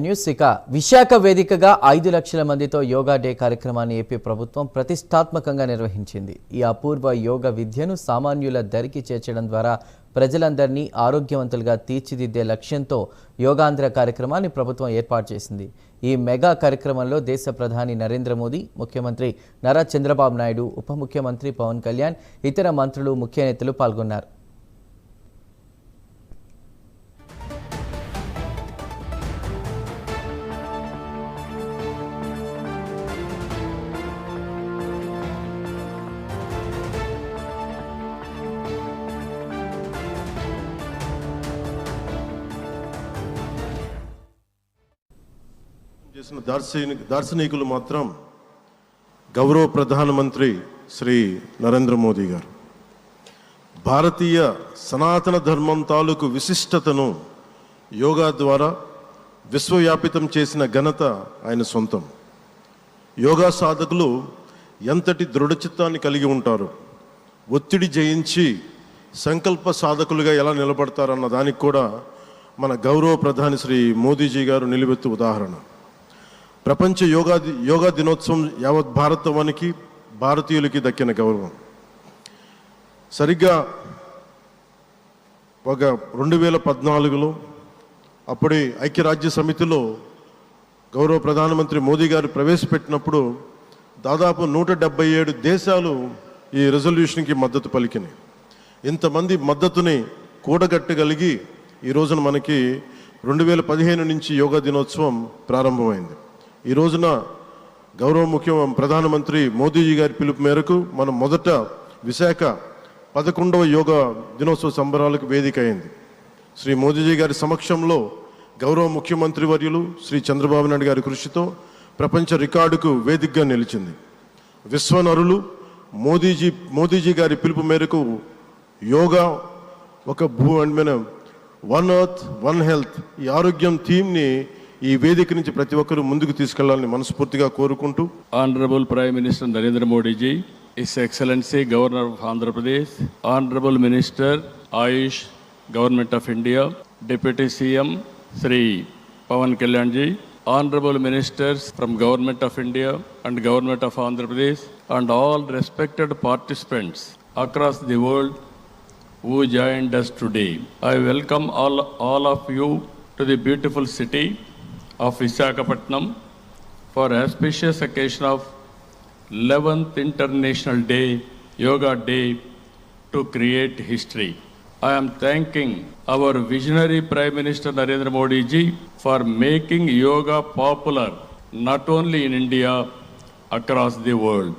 News ఇక విశాఖ వేదికగా 5 లక్షల మందితో యోగా డే కార్యక్రమాన్ని ఏపీ ప్రభుత్వం ప్రతిష్టాత్మకంగా నిర్వహించింది. ఈ అపూర్వ యోగా విద్యను సామాన్యుల దరికి చేర్చడం ద్వారా ప్రజలందరినీ ఆరోగ్యవంతులుగా తీర్చిదిద్దే లక్ష్యంతో యోగాంధ్ర కార్యక్రమాన్ని ప్రభుత్వం ఏర్పాటు చేసింది. ఈ మెగా కార్యక్రమంలో దేశ ప్రధాని నరేంద్ర మోదీ, ముఖ్యమంత్రి నారా చంద్రబాబు నాయుడు, ఉప ముఖ్యమంత్రి పవన్ కళ్యాణ్, ఇతర మంత్రులు, ముఖ్య నేతలు పాల్గొన్నారు. చేసిన దార్శనికులు మాత్రం గౌరవ ప్రధానమంత్రి శ్రీ నరేంద్ర మోదీ గారు. భారతీయ సనాతన ధర్మం తాలూకు విశిష్టతను యోగా ద్వారా విశ్వవ్యాపితం చేసిన ఘనత ఆయన సొంతం. యోగా సాధకులు ఎంతటి దృఢచిత్తాన్ని కలిగి ఉంటారు, ఒత్తిడి జయించి సంకల్ప సాధకులుగా ఎలా నిలబడతారన్న దానికి కూడా మన గౌరవ ప్రధాని శ్రీ మోదీజీ గారు నిలువెత్తు ఉదాహరణ. ప్రపంచ యోగా దినోత్సవం యావత్ భారతవానికి, భారతీయులకి దక్కిన గౌరవం. సరిగ్గా ఒక 2014లో అప్పుడే ఐక్యరాజ్య సమితిలో గౌరవ ప్రధానమంత్రి మోదీ గారు ప్రవేశపెట్టినప్పుడు దాదాపు 177 దేశాలు ఈ రెజల్యూషన్కి మద్దతు పలికినాయి. ఇంతమంది మద్దతుని కూడగట్టగలిగి ఈ రోజున మనకి 2015 నుంచి యోగా దినోత్సవం ప్రారంభమైంది. ఈ రోజున గౌరవ ప్రధానమంత్రి మోదీజీ గారి పిలుపు మేరకు మనం మొదట విశాఖ 11వ యోగా దినోత్సవ సంబరాలకు వేదిక అయింది. శ్రీ మోదీజీ గారి సమక్షంలో గౌరవ ముఖ్యమంత్రి వర్యులు శ్రీ చంద్రబాబు నాయుడు గారి కృషితో ప్రపంచ రికార్డుకు వేదికగా నిలిచింది. విశ్వనరులు మోదీజీ గారి పిలుపు మేరకు యోగా ఒక వన్ ఎర్త్ వన్ హెల్త్, ఈ ఆరోగ్యం థీమ్ని ఈ వేదిక నుంచి ప్రతి ఒక్కరూ ముందుకు తీసుకెళ్లాలని మనస్ఫూర్తిగా కోరుకుంటూ, honourable prime minister Narendra Modiji, his excellency governor of Andhra Pradesh, honourable minister Ayush government of India, deputy CM Shri Pawan Kalyan ji, honorable ministers from government of India and government of Andhra Pradesh and all respected participants across the world who joined us today. I welcome all of you to the beautiful city of Visakhapatnam for auspicious occasion of 11th International Day, Yoga Day, to create history. I am thanking our visionary Prime Minister Narendra Modi ji for making yoga popular not only in India, across the world.